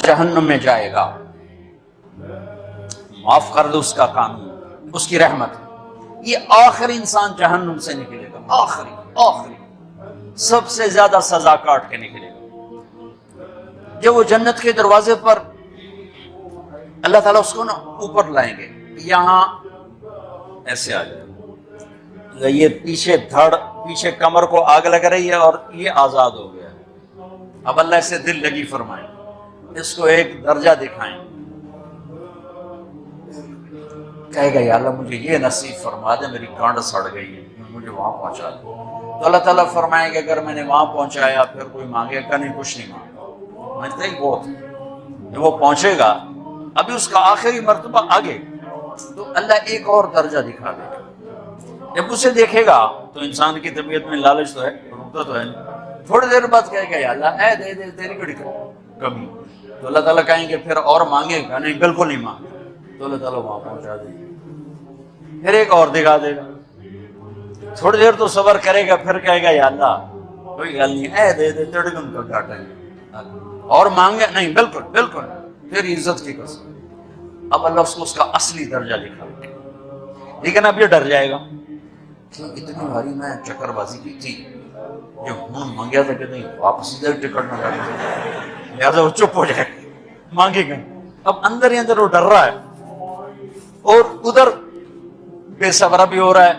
جہنم میں جائے گا، معاف کر دو اس کا قانون، اس کی رحمت، یہ آخری انسان جہنم سے نکلے گا، آخری سب سے زیادہ سزا کاٹ کے نکلے گا۔ جب وہ جنت کے دروازے پر اللہ تعالیٰ اس کو نا اوپر لائیں گے، یہاں ایسے آ جائے، یہ پیچھے کمر کو آگ لگ رہی ہے اور یہ آزاد ہو گیا۔ اب اللہ سے دل لگی فرمائیں، اس کو ایک درجہ دکھائیں، کہے گا یا اللہ مجھے یہ نصیب فرما دے، میری کانڈ سڑ گئی ہے، مجھے وہاں پہنچا دے۔ تو اللہ تعالیٰ فرمائیں گے اگر میں نے وہاں پہنچایا پھر کوئی مانگے گا نہیں، کچھ نہیں مانگا، مانگتا ہی بہت۔ جب وہ پہنچے گا ابھی اس کا آخری مرتبہ آگے، تو اللہ ایک اور درجہ دکھا دے گا۔ جب اسے دیکھے گا تو انسان کی طبیعت میں لالچ تو ہے، رکتا تو ہے نہیں، تھوڑی دیر بعد کہے گا یا اللہ اے دے دے، تیری بڑی کمی۔ تو اللہ تعالیٰ کہیں گے پھر اور مانگے گا نہیں، بالکل نہیں مانگے، تو اللہ تعالیٰ وہاں پہنچا دے گا، پھر ایک اور دکھا دے گا، تھوڑی دیر تو صبر کرے گا، پھر کہے گا یا اللہ کوئی گل نہیں، اے دے دے، تیرے کو ان کا گھاٹا ہے، اور مانگے نہیں، بالکل پھر عزت کی قسم۔ اب اللہ اس کو اس کا اصلی درجہ دکھا دے، لیکن اب یہ ڈر جائے گا کہ اتنی باری میں چکر بازی کی تھی، جو ہوں مانگیا تھا کہ نہیں واپس ادھر ٹکٹ نہ کرنا، لہٰذا وہ چپ ہو جائے، مانگے گا۔ اب اندر ہی اندر وہ ڈر رہا ہے، اور ادھر بے صبرا بھی ہو رہا ہے،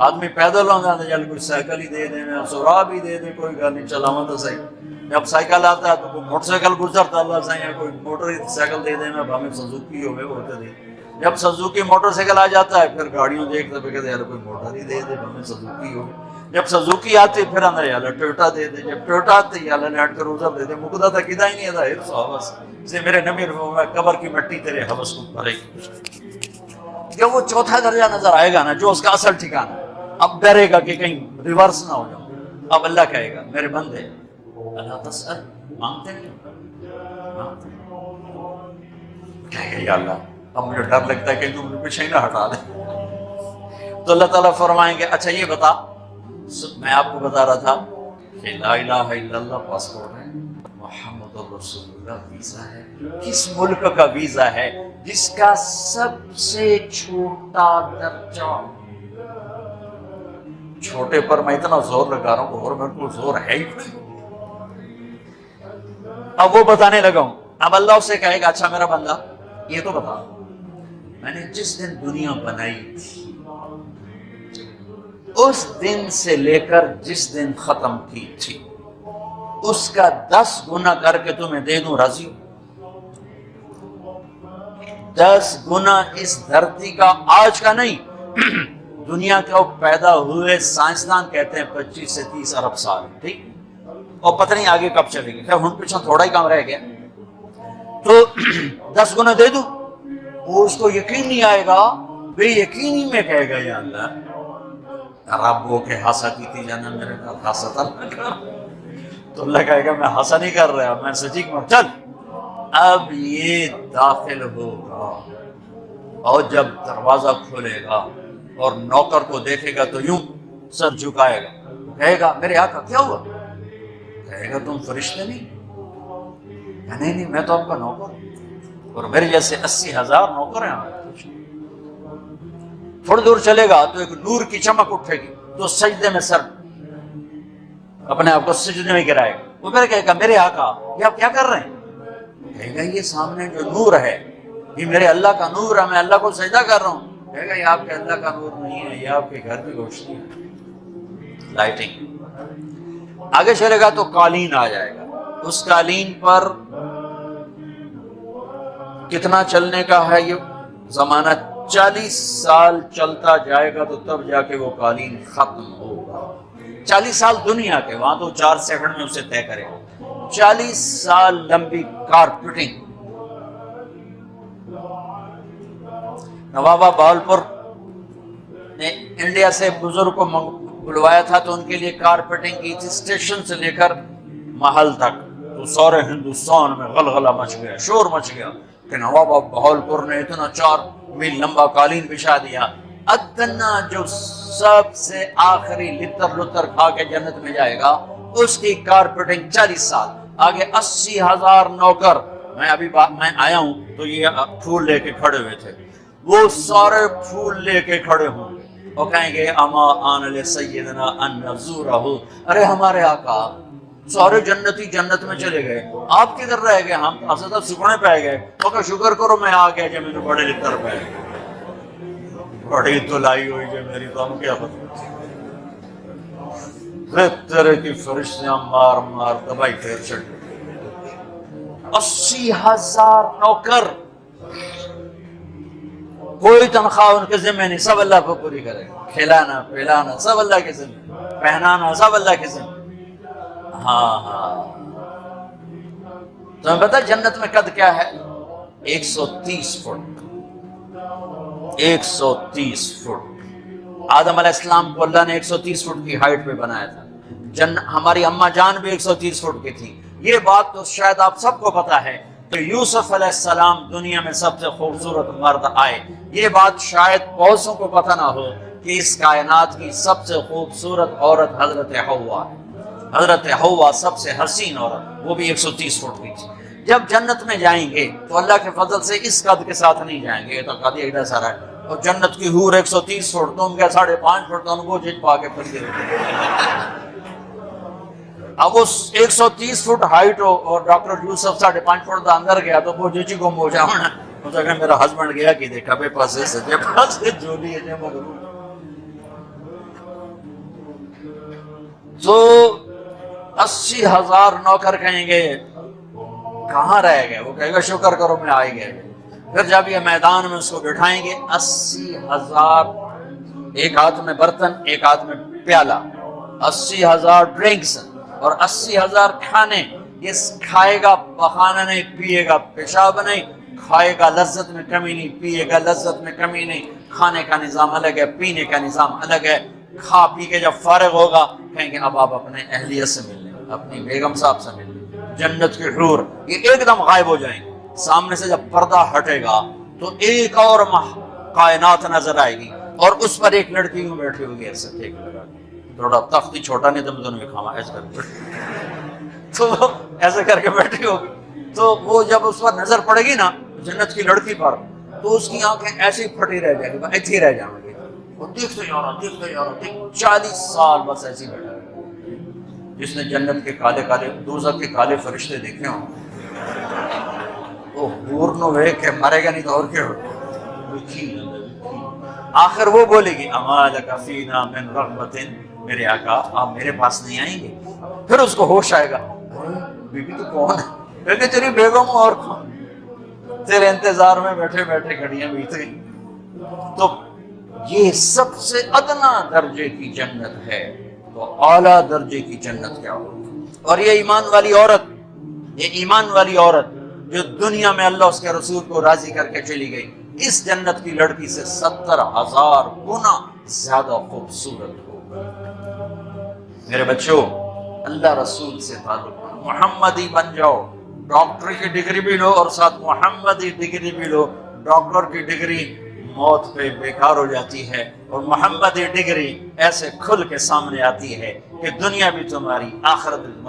آدمی پیدل ہوں گا چل کوئی سائیکل ہی دے دیں، سورا بھی دے دیں، کوئی گل نہیں، چلاواں تو صحیح۔ جب سائیکل آتا ہے تو کوئی موٹر سائیکل گزرتا اللہ صحیح، کوئی موٹر سائیکل دے دیں، ہمیں سزوکی ہوئے ہوتے دے۔ جب سزوکی موٹر سائیکل آ جاتا ہے پھر گاڑیوں دیکھتے پہ کہتے ہیں یار کوئی موٹر ہی دے دے، ہمیں سزوکی ہو۔ جب سزوکی آتی پھر اندر یار ٹویوٹا دے دے، جب ٹویوٹا آتی یار لینڈ کروزر دے دے، مقدہ تھا کدا ہی نہیں تھا حفظ حوث سے میرے نبی میں قبر کی مٹی تیرے حوث کو بھرے گی۔ جب وہ چوتھا درجہ نظر آئے گا نا، جو اس کا اصل ٹھکانہ ہے، اب ڈرے گا کہ کہیں ریورس نہ ہو جاؤ۔ اب اللہ کہے گا میرے بندے اللہ تسأل، مانگتے نہیں، مانگتے کہے گا یا اللہ اب مجھے ڈر لگتا ہے کہ تم مجھے پیچھے ہی نہ ہٹا دے۔ تو اللہ تعالیٰ فرمائیں گے اچھا یہ بتا، میں آپ کو بتا رہا تھا کہ لا الہ الا اللہ پاسپورٹ ہے، محمد رسول اللہ ویزا ہے، کس ملک کا ویزا ہے؟ جس کا سب سے چھوٹا درجہ، چھوٹے پر میں اتنا زور لگا رہا ہوں اور میرے کو زور ہے ہی نہیں۔ اب وہ بتانے لگا ہوں، اب اللہ اسے کہے گا اچھا میرا بندہ یہ تو بتا، میں نے جس دن دنیا بنائی تھی اس دن سے لے کر جس دن ختم کی تھی اس کا 10 گنا کر کے تمہیں دے دوں، راضی ہو؟ 10 گنا اس دھرتی کا، آج کا نہیں، دنیا کے پیدا ہوئے سائنسدان کہتے ہیں 25 سے 30 ارب سال، ٹھیک، اور پتہ نہیں آگے کب چلے گی، خیر ہن پیچھے تھوڑا ہی کام رہ گیا، تو 10 گنا دے دوں۔ وہ اس کو یقین نہیں آئے گا، بے یقینی میں کہے گا یا اللہ رب وہ کہ ہاسا کی تھی جانا میرے گھر ہاسا تھا نہ کر، تو اللہ کہے گا میں ہاسا نہیں کر رہا، میں سچی کر، چل اب یہ داخل ہوگا، اور جب دروازہ کھولے گا اور نوکر کو دیکھے گا تو یوں سر جھکائے گا، کہے گا میرے آقا کیا ہوا؟ کہے گا تم فرشتے نہیں؟ نہیں میں تو آپ کا نوکر ہوں، اور میرے جیسے 80,000 نوکر ہیں۔ تھوڑی دور چلے گا تو ایک نور کی چمک اٹھے گی تو سجدے میں سر اپنے آپ کو سجدے میں گرائے گا، وہ پھر کہے گا میرے آقا یہ آپ کیا کر رہے ہیں؟ کہے گا یہ سامنے جو نور ہے یہ میرے اللہ کا نور ہے، میں اللہ کو سجدہ کر رہا ہوں۔ کہے گا یہ آپ کے اللہ کا نور نہیں ہے، یہ آپ کے گھر کی روشنی ہے، لائٹنگ۔ آگے چلے گا تو قالین آ جائے گا، اس قالین پر کتنا چلنے کا ہے یہ زمانہ، 40 سال چلتا جائے گا تو تب جا کے وہ قالین ختم ہوگا۔ 40 سال دنیا کے، وہاں تو 4 سیکنڈ میں اسے طے کرے گا۔ 40 سال لمبی کارپیٹنگ۔ نوابہ بہاولپور نے انڈیا سے بزرگ کو بلوایا تھا تو ان کے لیے کارپیٹنگ کی تھی، اسٹیشن سے لے کر محل تک، تو سارے ہندوستان میں غلغلہ مچ گیا، شور مچ گیا کہ نوابہ بہاولپور نے اتنا 4 میل لمبا قالین بچھا دیا۔ ادنا جو سب سے آخری لتر کھا کے جنت میں جائے گا اس کی کارپیٹنگ 40 سال، آگے 80,000 نوکر. میں آیا ہوں تو یہ پھول لے کے کھڑے ہوئے تھے، وہ سارے پھول لے کے کھڑے ہوں گے اور کہیں گے اما آن لسیدنا ان نزورہ، ارے ہمارے آقا سارے جنتی جنت میں چلے گئے، آپ کدھر رہ گئے؟ ہم اصل سکھنے پہ گئے. تو کہ شکر کرو میں آ گیا جب مجھے بڑے لکھر پہ بڑی تو لائی ہوئی جو میری، تو ہم کیا پتہ طرح کی فرشتیاں مار مار دبائی پھیر چڑھ. 80,000 نوکر، کوئی تنخواہ ان کے ذمہ نہیں، سب اللہ کو پوری کرے گا، کھلانا پلانا سب اللہ کے ذمہ، پہنانا سب اللہ کے ذمہ. ہاں تمہیں پتا جنت میں قد کیا ہے؟ 130 فٹ. 130 فٹ. آدم علیہ السلام کو اللہ نے 130 فٹ کی ہائٹ پہ بنایا تھا. ہماری اماں جان بھی 130 فٹ کی تھی. یہ بات تو شاید آپ سب کو پتا ہے کہ یوسف علیہ السلام دنیا میں سب سے خوبصورت مرد آئے. یہ بات شاید بہت سو کو پتہ نہ ہو کہ اس کائنات کی سب سے خوبصورت عورت حضرت حوا ہے. حضرت حوا سب سے حسین عورت، وہ بھی 130 فٹ کی تھی. جب جنت میں جائیں گے تو اللہ کے فضل سے اس قد کے ساتھ نہیں جائیں گے، یہ تو قد ایڈا سارا ہے. اور جنت کی حور 130 فٹ، تم کیا 5.5 فٹ، تو وہ جیت پا کے پھر دے. اب اس 130 فٹ ہائٹ ہو اور ڈاکٹر یوسف 5.5 فٹ دا اندر گیا تو وہ جیچی گم ہو جاؤنا. اس کہ میرا ہسبینڈ گیا کہ دیکھا بے پاسے سجے پاسے جولی ہے جے مگر. تو 80,000 نوکر کہیں گے کہاں رہ گئے؟ وہ کہے گا شکر کرو میں آئے گئے. پھر جب یہ میدان میں اس کو بٹھائیں گے 80,000، ایک ہاتھ میں برتن ایک ہاتھ میں پیالہ، 80,000 ڈرنکس اور 80,000 کھانے. یہ کھائے گا بخانا نہیں، پیے گا پیشاب نہیں، کھائے گا لذت میں کمی نہیں، پیے گا لذت میں کمی نہیں. کھانے کا نظام الگ ہے، پینے کا نظام الگ ہے. کھا پی کے جب فارغ ہوگا کہیں گے اب آپ اپنے اہلیت سے مل لیں، اپنی بیگم صاحب سے مل لیں. جنت کی حور یہ ایک دم غائب ہو جائیں گے. سامنے سے جب پردہ ہٹے گا تو ایک اور کائنات نظر آئے گی اور اس پر ایک لڑکی میں بیٹھی ہوگی ایسے ٹھیک لگا کے، تھوڑا تختی چھوٹا نہیں تم دونوں میں کھاما ایسے کر کے تو وہ ایسے کر کے بیٹھی ہوگی. تو وہ جب اس پر نظر پڑے گی نا جنت کی لڑکی پر تو اس کی آنکھیں ایسی پھٹی رہ جائیں گی، ایسی رہ جائیں گی. وہ دیکھتے یارا 40 سال بس ایسی بیٹھا. جس نے جنت کے کالے کالے دوزخ کے کالے فرشتے دیکھے ہوں وہ حور نو وے کہ مرے گا نہیں تو اور کیا ہو. آخر وہ بولے گی اما لک فینا من رغبت، میرے آقا آپ میرے پاس نہیں آئیں گے؟ پھر اس کو ہوش آئے گا بی بی تو کون ہے؟ کہ تیری بیگم اور کون، تیرے انتظار میں بیٹھے بیٹھے گھڑیاں بیت گئی. تو یہ سب سے ادنا درجے کی جنت ہے، تو اعلیٰ درجے کی جنت کیا ہوگی. اور یہ ایمان والی عورت جو دنیا میں اللہ اس کے رسول کو راضی کر کے چلی گئی، اس جنت کی لڑکی سے 70,000 گنا زیادہ خوبصورت ہوگا. میرے بچوں اللہ رسول سے تعلق، محمدی بن جاؤ. ڈاکٹر کی ڈگری بھی لو اور ساتھ محمدی ڈگری بھی لو. ڈاکٹر کی ڈگری موت پہ بیکار ہو جاتی ہے اور محمدی ڈگری ایسے کھل کے سامنے آتی ہے کہ دنیا بھی تمہاری آخرت بھی تمہاری.